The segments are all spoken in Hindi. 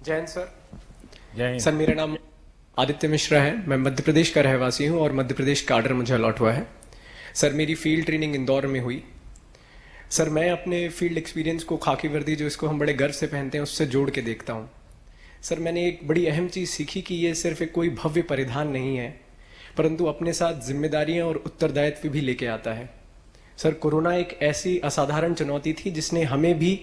जय हिंद सर। जय हिंद। सर मेरा नाम आदित्य मिश्रा है। मैं मध्य प्रदेश का रहवासी हूँ और मध्य प्रदेश का आर्डर मुझे अलॉट हुआ है। सर मेरी फील्ड ट्रेनिंग इंदौर में हुई। सर मैं अपने फील्ड एक्सपीरियंस को खाकी वर्दी जो इसको हम बड़े गर्व से पहनते हैं उससे जोड़ के देखता हूँ। सर मैंने एक बड़ी अहम चीज़ सीखी कि ये सिर्फ एक कोई भव्य परिधान नहीं है, परंतु अपने साथ जिम्मेदारियाँ और उत्तरदायित्व भी लेके आता है। सर कोरोना एक ऐसी असाधारण चुनौती थी जिसने हमें भी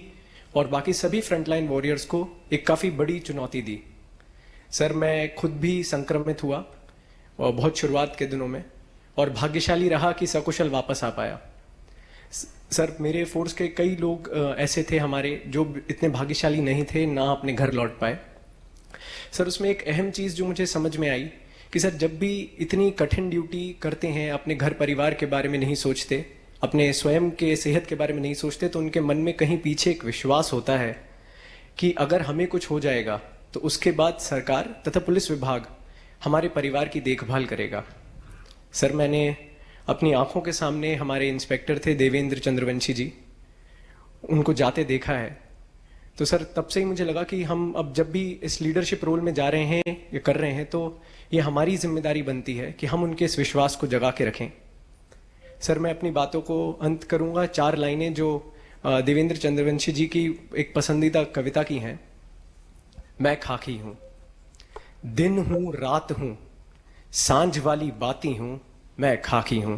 और बाकी सभी फ्रंटलाइन वॉरियर्स को एक काफ़ी बड़ी चुनौती दी। सर मैं खुद भी संक्रमित हुआ और बहुत शुरुआत के दिनों में, और भाग्यशाली रहा कि सकुशल वापस आ पाया। सर मेरे फोर्स के कई लोग ऐसे थे हमारे जो इतने भाग्यशाली नहीं थे, ना अपने घर लौट पाए। सर उसमें एक अहम चीज़ जो मुझे समझ में आई कि सर जब भी इतनी कठिन ड्यूटी करते हैं, अपने घर परिवार के बारे में नहीं सोचते, अपने स्वयं के सेहत के बारे में नहीं सोचते, तो उनके मन में कहीं पीछे एक विश्वास होता है कि अगर हमें कुछ हो जाएगा तो उसके बाद सरकार तथा पुलिस विभाग हमारे परिवार की देखभाल करेगा। सर मैंने अपनी आंखों के सामने हमारे इंस्पेक्टर थे देवेंद्र चंद्रवंशी जी, उनको जाते देखा है। तो सर तब से ही मुझे लगा कि हम अब जब भी इस लीडरशिप रोल में जा रहे हैं या कर रहे हैं, तो ये हमारी जिम्मेदारी बनती है कि हम उनके इस विश्वास को जगा के रखें। सर मैं अपनी बातों को अंत करूंगा 4 लाइनें जो देवेंद्र चंद्रवंशी जी की एक पसंदीदा कविता की हैं। मैं खाकी हूं, दिन हूं रात हूं, सांझ वाली बाती हूं, मैं खाकी हूं।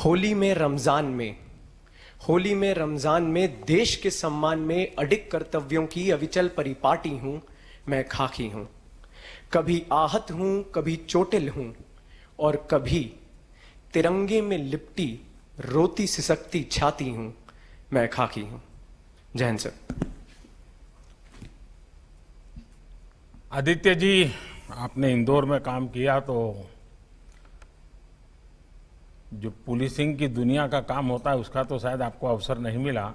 होली में रमजान में, होली में रमजान में देश के सम्मान में अडिग कर्तव्यों की अविचल परिपाटी हूं, मैं खाकी हूं। कभी आहत हूं, कभी चोटिल हूं, और कभी तिरंगे में लिपटी रोती सिसकती छाती हूं, मैं खाकी हूं। जय हिंद सर। आदित्य जी, आपने इंदौर में काम किया तो जो पुलिसिंग की दुनिया का काम होता है उसका तो शायद आपको अवसर नहीं मिला,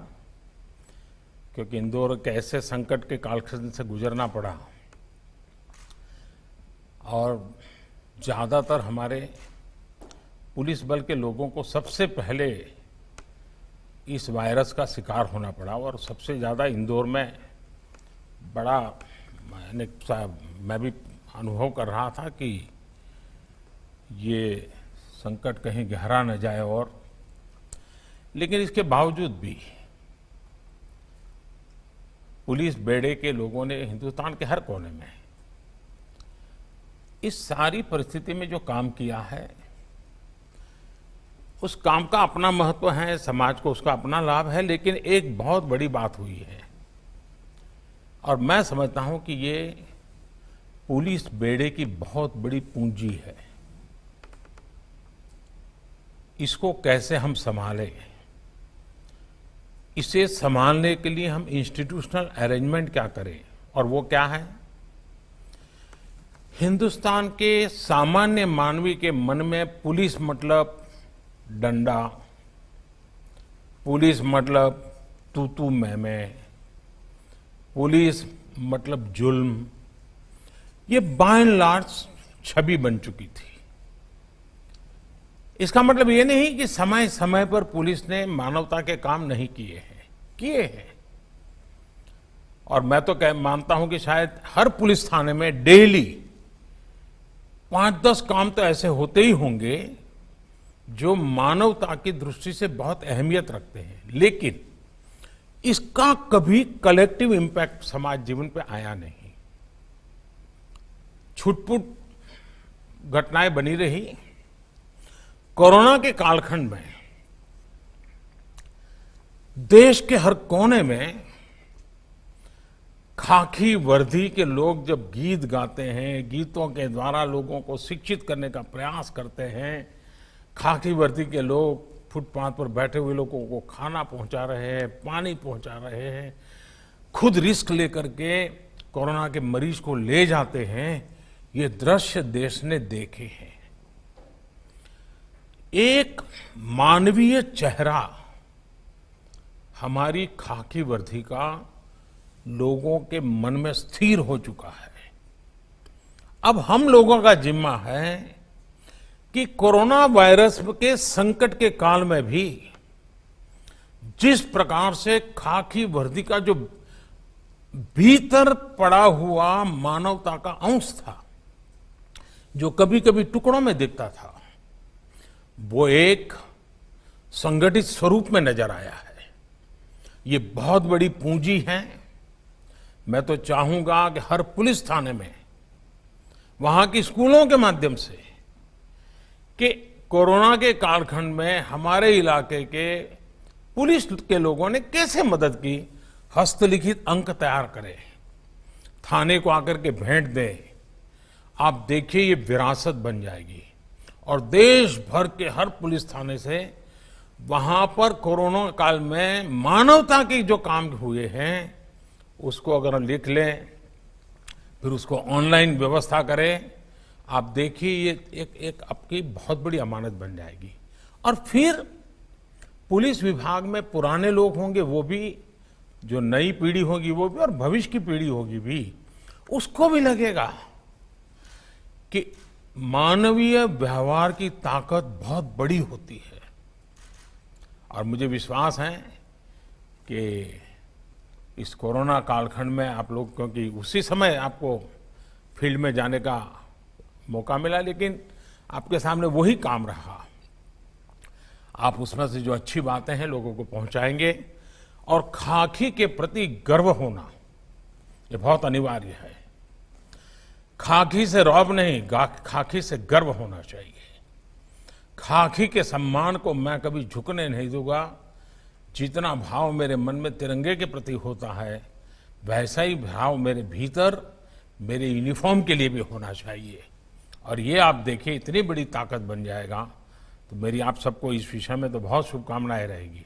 क्योंकि इंदौर के ऐसे संकट के कालखंड से गुजरना पड़ा और ज़्यादातर हमारे पुलिस बल के लोगों को सबसे पहले इस वायरस का शिकार होना पड़ा। और सबसे ज़्यादा इंदौर में बड़ा मैं भी अनुभव कर रहा था कि ये संकट कहीं गहरा न जाए। और लेकिन इसके बावजूद भी पुलिस बेड़े के लोगों ने हिंदुस्तान के हर कोने में इस सारी परिस्थिति में जो काम किया है, उस काम का अपना महत्व है, समाज को उसका अपना लाभ है। लेकिन एक बहुत बड़ी बात हुई है और मैं समझता हूं कि ये पुलिस बेड़े की बहुत बड़ी पूंजी है। इसको कैसे हम संभालें, इसे संभालने के लिए हम इंस्टीट्यूशनल अरेंजमेंट क्या करें, और वो क्या है? हिंदुस्तान के सामान्य मानवी के मन में पुलिस मतलब डंडा, पुलिस मतलब तू मैं, पुलिस मतलब जुल्म, ये बाय एंड लार्ज छवि बन चुकी थी। इसका मतलब ये नहीं कि समय समय पर पुलिस ने मानवता के काम नहीं किए हैं। और मैं तो मानता हूं कि शायद हर पुलिस थाने में डेली 5-10 काम तो ऐसे होते ही होंगे जो मानवता की दृष्टि से बहुत अहमियत रखते हैं, लेकिन इसका कभी कलेक्टिव इंपैक्ट समाज जीवन पे आया नहीं। छुटपुट घटनाएं बनी रही। कोरोना के कालखंड में देश के हर कोने में खाकी वर्दी के लोग जब गीत गाते हैं, गीतों के द्वारा लोगों को शिक्षित करने का प्रयास करते हैं, खाकी वर्दी के लोग फुटपाथ पर बैठे हुए लोगों को खाना पहुंचा रहे हैं, पानी पहुंचा रहे हैं, खुद रिस्क लेकर के कोरोना के मरीज को ले जाते हैं, ये दृश्य देश ने देखे हैं। एक मानवीय चेहरा हमारी खाकी वर्दी का लोगों के मन में स्थिर हो चुका है। अब हम लोगों का जिम्मा है कि कोरोना वायरस के संकट के काल में भी जिस प्रकार से खाकी वर्दी का जो भीतर पड़ा हुआ मानवता का अंश था, जो कभी कभी टुकड़ों में दिखता था, वो एक संगठित स्वरूप में नजर आया है। ये बहुत बड़ी पूंजी है। मैं तो चाहूंगा कि हर पुलिस थाने में, वहां की स्कूलों के माध्यम से, कि कोरोना के कालखंड में हमारे इलाके के पुलिस के लोगों ने कैसे मदद की, हस्तलिखित अंक तैयार करें, थाने को आकर के भेंट दें। आप देखिए ये विरासत बन जाएगी और देश भर के हर पुलिस थाने से वहां पर कोरोना काल में मानवता के जो काम हुए हैं उसको अगर हम लिख लें, फिर उसको ऑनलाइन व्यवस्था करें, आप देखिए ये एक आपकी बहुत बड़ी अमानत बन जाएगी। और फिर पुलिस विभाग में पुराने लोग होंगे वो भी, जो नई पीढ़ी होगी वो भी, और भविष्य की पीढ़ी होगी भी, उसको भी लगेगा कि मानवीय व्यवहार की ताकत बहुत बड़ी होती है। और मुझे विश्वास है कि इस कोरोना कालखंड में आप लोग, क्योंकि उसी समय आपको फील्ड में जाने का मौका मिला, लेकिन आपके सामने वही काम रहा। आप उसमें से जो अच्छी बातें हैं लोगों को पहुंचाएंगे, और खाकी के प्रति गर्व होना ये बहुत अनिवार्य है। खाकी से रौब नहीं, खाकी से गर्व होना चाहिए। खाकी के सम्मान को मैं कभी झुकने नहीं दूंगा। जितना भाव मेरे मन में तिरंगे के प्रति होता है, वैसा ही भाव मेरे भीतर मेरे यूनिफॉर्म के लिए भी होना चाहिए। और ये आप देखिए इतनी बड़ी ताकत बन जाएगा, तो मेरी आप सबको इस विषय में तो बहुत शुभकामनाएं रहेगी।